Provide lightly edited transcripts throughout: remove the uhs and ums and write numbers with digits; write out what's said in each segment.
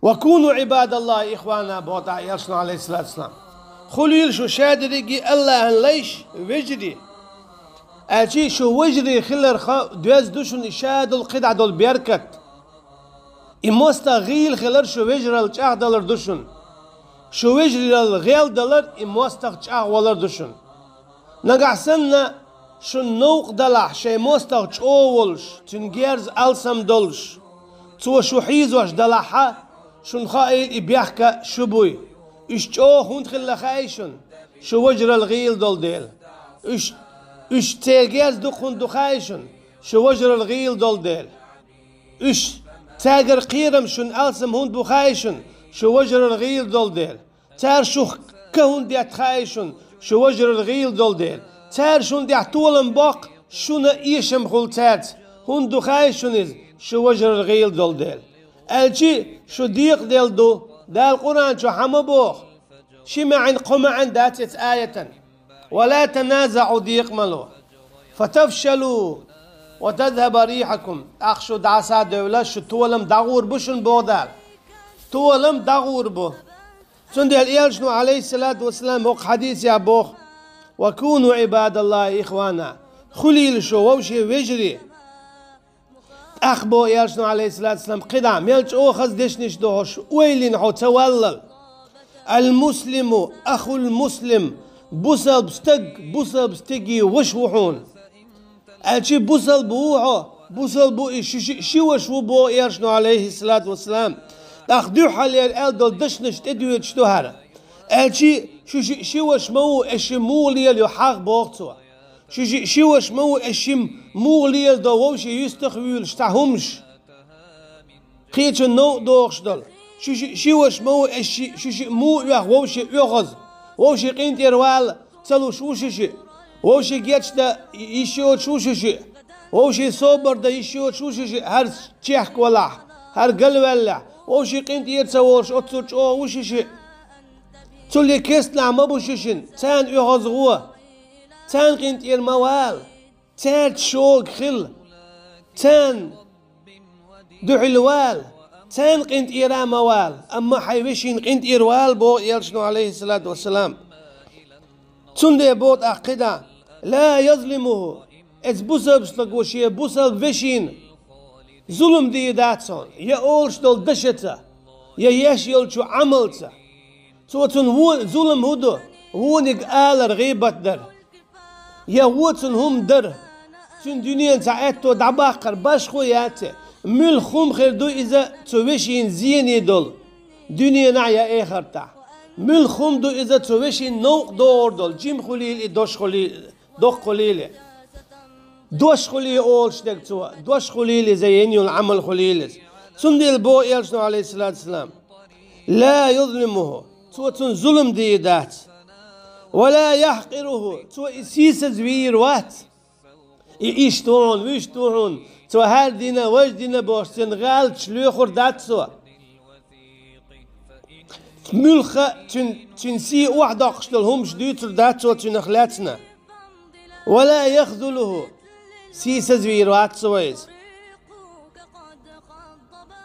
وكونوا عباد الله إخوانا بوضع يرسل عليه الصلاة والسلام خليل شو شادرقي الله ليش وجري أجي شو وجري خلر دوز دوشن إشاد القدع دول بيركت إموستا غيل خلر شو وجري الجاه دولار دوشن شو وجري الغيل دولار إموستا جاه ولر دوشن نقع سنة شو نوق دلح شي موستا جاولش تنجيرز ألسم دولش تو شو حيزوش دلحها شون خايل إبيحكا شبوي إش جو هون خلا خايشون شو وجر الغيل دول ديل إش تيجيز دخون دخايشون شو وجر الغيل دول ديل إش تاجر قيرم شون ألسم هون بخايشون شو وجر الغيل دول ديل تار شو كهون ديات خايشون شو وجر الغيل دول ديل تار شون ديات طولن باق شون إيشم خلتات هون دخايشون شو وجر الغيل دول ديل الجي شو ديق ديل دو دا القرآن شو حما بوخ شما عن قمع داتت آية ولا تنازعوا ديق ملو فتفشلوا وتذهب ريحكم أخشو دعسا دولة شو تولم دغور بشن بودال تولم دغور بو سندي الإيال عليه الصلاة والسلام هو حديث يا بوخ وكونوا عباد الله إخوانا خليل شو ووشي وجري أخبو يرشنو عليه الصلاة والسلام قدام يلش أوخز دشنش دوش ويلين حو تولل المسلم أخو المسلم بوصل بستقي وش وحون الشي بوصل بوحو بوصل بو شو وشو بو يرشنو عليه الصلاة والسلام أخدو حالي الأل دشنش تدوي تشتوهر الشي شو وش مو اشمولي اللي حق بوقتوا شو وش مو اشم مولي دووشي يستخويل شتاهمش قيتش نو دوخش دل شو وش مو شو مو ووشي يغز ووشي قينت يروال تلو شوشي ووشي جيتش دا يشيو شوشي ووشي صوبر دا يشيو شوشي هر تشيحك ولا هر قل ولا ووشي قينت يرتسوش اتسوش او وشي تولي كيسنا ما بوشيشن تان يغز غوه تان قينت يرموال تان شوق خل تان دعلوال تان قينت إيراموال أما حيوشين قينت إيروال بو يرشنو عليه الصلاة والسلام تندي بوت أقدا لا يظلمه إز بوسل بسلقوشيه بوسل بشين ظلم دي داتسون يا أولش دول دشتا يا يش يلشو عملتا سوتن ظلم هدو هونك آل رغيبت در يا وطن هم در سن دنيا تعيتو دعباقر باش خوياته مل خوم خير دو إذا توشين زيني دول دنيا نعيا آخر تا مل خوم دو إذا توشين نوق دور دول جيم خليل دوش خليل دوخ خليل دوش خليل أولش دك توا دوش خليل زيني العمل خليل سندي البو يلشنو عليه الصلاة والسلام لا يظلمه توتن ظلم دي دات ولا يحقره تو إسيس زوير وات إيش تون ويش تون تو هر دينا وش دينا بوشتن غال تشلوخر دات سوا ملخة تنسي واحدة قشتل هم شديتر دات سوا تنخلاتنا ولا يخذله سيس زوير وات سويز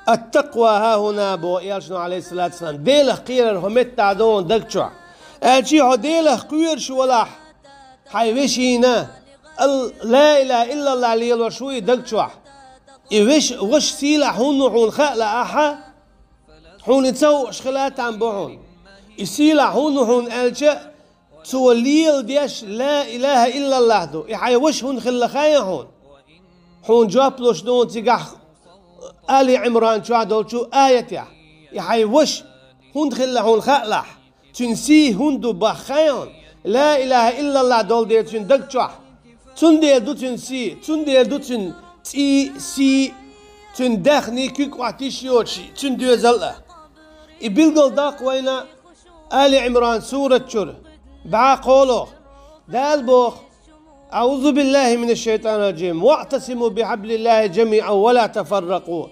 التقوى ها هنا بو يالشنو عليه الصلاة والسلام ديله قيرر همت تعدون دكتشوع أجي هديله قير شولاح حيوشينا لا إله إلا الله عليه وشوي دكتشوع إيش وش سيلا حون حون خلا أحا حون تسو شخلات عم بحون يسيلا حون ألجا توليل ديش لا إله إلا الله دو يحي وش هون خلا خايا حون جابلوش دون تيجح آل عمران شو عدول شو آية يحي وش هون خلا حون خلاح تنسي هندو بخيان لا إله إلا الله دول دير تن دكتشوع تن دير دو تنسي تن دير دو تن تي سي تن دخني كيك وعتيشيوشي تن دير زلة يبلغل داق وينا آل عمران سورة شر بعا قولوخ دال بوخ أعوذ بالله من الشيطان الرجيم واعتصموا بحبل الله جميعا ولا تفرقوا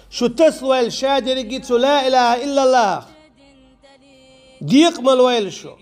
شو تسوى الشادر قيتو لا إله إلا الله ديق مالويل شو